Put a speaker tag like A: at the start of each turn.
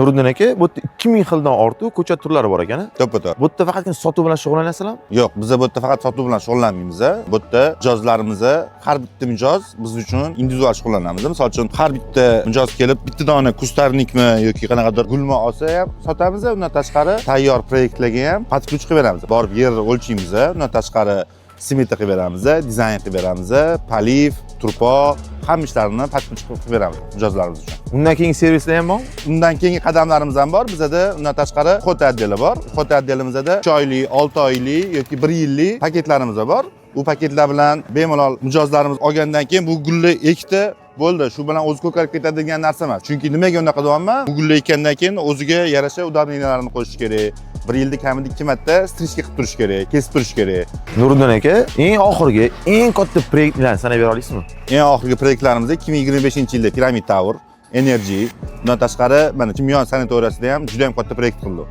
A: Nuriddin aka, bu yerda 2000 xildan ortiq ko'chat turlari bor ekan.
B: To'ppa-to'g'ri.
A: Bu yerda faqatgina sotuv bilan shug'ullanasizlar?
B: Yo'q, biz bu yerda faqat sotuv bilan shug'ullanmaymiz. Bu yerda mijozlarimiz har bitta mijoz biz uchun individual shug'ullanamiz. Misol uchun har bitta mijoz kelib bitta dona kustarnikmi yoki qanaqadir gulmi olsa ham sotamiz. Undan tashqari tayyor proyektlarga ham podключ qilib beramiz. Borib yerni o'lchaymiz. Undan tashqari smeta qilib beramiz, dizayn qilib beramiz, poliv, turpo, hamma ishlarni podключ qilib beramiz mijozlarimiz uchun.
A: Undan keyingi servislar ham bor?
B: Undan keyingi qadamlarimiz ham bor. Bizda undan tashqari xota отдели bor. Xota отделimizda 3 oylik, 6 oylik yoki 1 yillik paketlarimiz bor. Bu paketlar bilan bemalol mijozlarimiz olgandan keyin bu gulni ekdi bo'ldi. Shu bilan o'zi ko'karib ketadigan narsa emas. Chunki nimaga unaqa deyapman? Bu gulni ekkandan keyin o'ziga yarasha udobniyalarini qo'shish kerak. 1 yilda kamida 2 marta strichka qilib turish kerak, kesib turish kerak.
A: Nuriddin aka, eng oxirgi, eng katta proyektlarni sanab bera olasizmi?
B: Eng oxirgi proyektlarimiz 2025-yilda Pyramid Tower, Energy, bundan tashqari mana kimyo sanatoriyasida ham juda ham katta proyekt qildik.